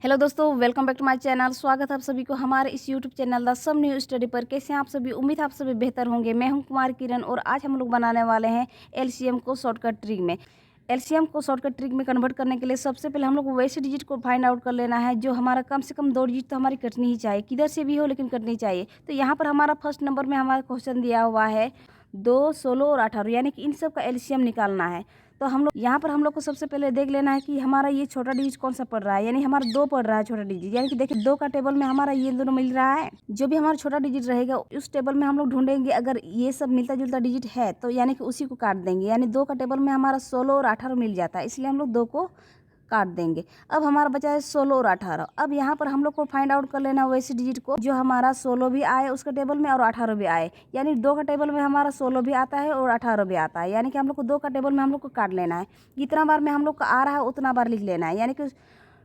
Hello दोस्तों, welcome back to my channel. स्वागत है आप सभी को हमारे इस YouTube channel the some new study पर। कैसे हैं आप सभी? उम्मीद है आप सभी बेहतर होंगे। मैं हूं कुमार किरण और आज हम लोग बनाने वाले हैं एलसीएम को शॉर्टकट ट्रिक में। एलसीएम को शॉर्टकट ट्रिक में कन्वर्ट करने के लिए सबसे पहले हम लोग को वैसे डिजिट को फाइंड आउट कर लेना है जो हमारा कम से कम 2 डिजिट तो हमारी कटनी ही चाहिए, किधर से भी हो लेकिन कटनी चाहिए। तो यहाँ पर हमारा फर्स्ट नंबर में हमारा क्वेश्चन दिया हुआ है 2, 16 और 18, यानी कि इन सब का एलसीएम निकालना है। तो हम लोग यहाँ पर हम लोग को सबसे पहले देख लेना है कि हमारा ये छोटा डिजिट कौन सा पड़ रहा है, यानी हमारा 2 पड़ रहा है छोटा डिजिट। यानी कि देखिए 2 का टेबल में हमारा ये दोनों मिल रहा है। जो भी हमारा छोटा डिजिट रहेगा उस टेबल में हम लोग ढूंढेंगे, अगर ये सब मिलता जुलता डिजिट है तो यानी कि उसी को काट देंगे। यानी 2 का टेबल में हमारा 16 और 18 मिल जाता है, इसलिए हम लोग 2 को काट देंगे। अब हमारा बचा है 16 और 18। अब यहाँ पर हम लोग को फाइंड आउट कर लेना वैसे डिजिट को जो हमारा 16 भी आए उसका टेबल में और 18 भी आए। यानी 2 का टेबल में हमारा 16 भी आता है और 18 भी आता है, यानी कि हम लोग को 2 का टेबल में हम लोग को काट लेना है। जितना बार में हम लोग का आ रहा है उतना बार लिख लेना है। यानी कि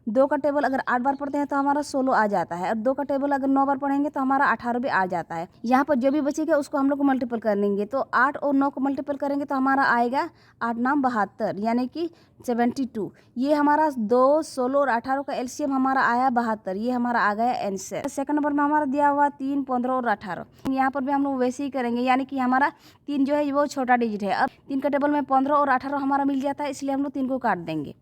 2 का टेबल अगर 8 बार पढ़ते हैं तो हमारा 16 आ जाता है, और 2 का टेबल अगर 9 बार पढ़ेंगे तो हमारा 18 भी आ जाता है। यहाँ पर जो भी बचेगा उसको हम लोग को मल्टीपल करेंगे, तो 8 और 9 को मल्टीपल करेंगे तो हमारा आएगा 8 9 72, यानी कि 72। ये हमारा 2, 16 और 18 का एलसीएम हमारा आया 72। ये हमारा आ गया आंसर। सेकंड नंबर में हमारा दिया हुआ 3, 15 और 18। यहाँ पर भी हम लोग वैसे ही करेंगे, यानी कि हमारा 3 जो है वो छोटा डिजिट है। अब 3 का टेबल में 15 और 18 हमारा मिल जाता है, इसलिए हम लोग 3 को काट देंगे।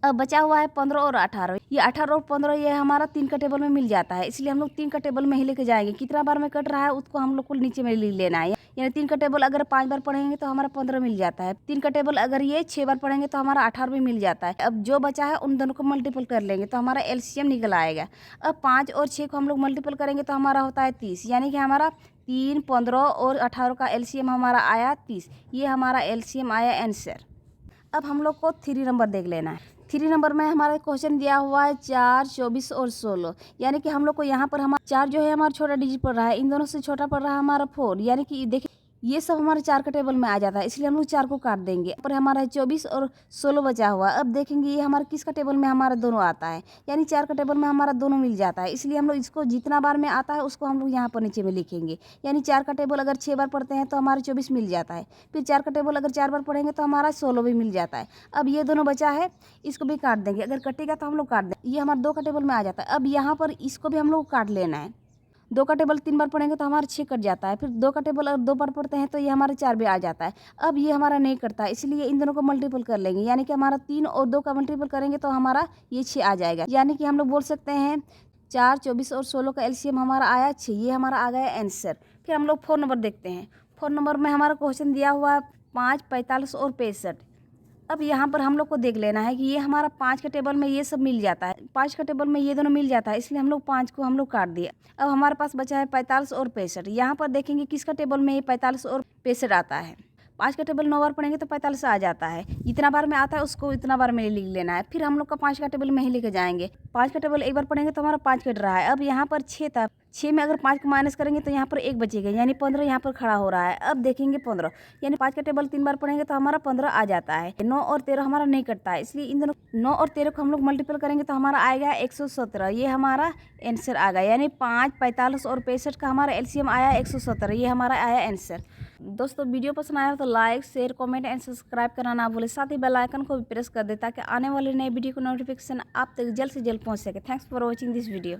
अब बचा हुआ है 15 और 18। ये 18 और 15 ये हमारा 3 का टेबल में मिल जाता है, इसलिए हम लोग 3 का टेबल में ही लेके जाएंगे। कितना बार में कट रहा है उसको हम लोग को नीचे में लिख लेना है। यानी 3 का टेबल अगर 5 बार पढ़ेंगे तो हमारा 15 मिल जाता है। 3 का टेबल अगर ये 6 बार पढ़ेंगे तो हमारा 18 भी मिल जाता है। अब जो बचा है उन दोनों को मल्टीपल कर लेंगे तो हमारा एलसीएम निकल आएगा। अब 5 और 6 को हम लोग मल्टीपल करेंगे तो हमारा होता है 30, यानी कि हमारा 3, 15 और 18 का एलसीएम हमारा आया 30। ये हमारा एलसीएम आया आंसर। अब हम लोग को 3 नंबर देख लेना है। 3 नंबर में हमारा क्वेश्चन दिया हुआ है 4, 24 और 16। यानी कि हम लोग को यहाँ पर हमारा 4 जो है हमारा छोटा डिजिट पड़ रहा है, इन दोनों से छोटा पड़ रहा है हमारा 4। यानी कि देखिए ये सब हमारे 4 का टेबल में आ जाता है, इसलिए हम लोग 4 को काट देंगे। पर हमारा 24 और 16 बचा हुआ। अब देखेंगे ये हमारा किसका टेबल में हमारा दोनों आता है, यानी 4 का टेबल में हमारा दोनों मिल जाता है, इसलिए हम लोग इसको जितना बार में आता है उसको हम लोग यहाँ पर नीचे में लिखेंगे। यानी 4 का टेबल अगर 6 बार पढ़ते हैं तो हमारा 24 मिल जाता है, फिर 4 का टेबल अगर 4 बार पढ़ेंगे तो हमारा 16 भी मिल जाता है। अब ये दोनों बचा है, इसको भी काट देंगे। अगर कटेगा तो हम लोग काट देंगे। ये हमारा 2 का टेबल में आ जाता है। अब यहाँ पर इसको भी हम लोग काट लेना है। 2 का टेबल 3 बार पढ़ेंगे तो हमारा 6 कट जाता है, फिर 2 का टेबल अगर 2 बार पढ़ते हैं तो ये हमारे 4 भी आ जाता है। अब ये हमारा नहीं करता है, इसलिए इन दोनों को मल्टीपल कर लेंगे। यानी कि हमारा 3 और 2 का मल्टीपल करेंगे तो हमारा ये 6 आ जाएगा। यानी कि हम लोग बोल सकते हैं 4, 24 और 16 का एलसीएम हमारा आया 6। ये हमारा आ गया आंसर। फिर हम लोग 4 नंबर देखते हैं। 4 नंबर में हमारा क्वेश्चन दिया हुआ है 5, 45 और 65। अब यहाँ पर हम लोग को देख लेना है कि ये हमारा 5 के टेबल में ये सब मिल जाता है, 5 के टेबल में ये दोनों मिल जाता है, इसलिए हम लोग 5 को हम लोग काट दिए। अब हमारे पास बचा है 45 और 65। यहाँ पर देखेंगे किसका टेबल में ये 45 और 65 आता है। 5 का टेबल 9 बार पढ़ेंगे तो 45 आ जाता है। जितना बार में आता है उसको इतना बार में लिख लेना है। फिर हम लोग का 5 का टेबल में ही लेके जाएंगे। 5 का टेबल एक बार पढ़ेंगे तो हमारा 5 कट रहा है। अब यहाँ पर 6 था, 6 में अगर 5 को माइनस करेंगे तो यहाँ पर 1 बचेगा, यानी 15 यहाँ पर खड़ा हो रहा है। अब देखेंगे 15, यानी 5 का टेबल 3 बार पढ़ेंगे तो हमारा 15 आ जाता है। 9 और 13 हमारा नहीं कटता है, इसलिए इन दोनों 9 और 13 को हम लोग मल्टीपल करेंगे तो हमारा आएगा 117। ये हमारा आंसर आ गया। यानी 5, 45 और 65 का हमारा एलसीएम आया 117। ये हमारा आया आंसर। दोस्तों वीडियो पसंद आया तो like, share, comment and subscribe करना ना भूलें। साथ ही बेल आइकन को भी प्रेस कर दे ताकि आने वाले नए वीडियो को नोटिफिकेशन आप तक जल्द से जल्द पहुंच सके। Thanks for watching this video.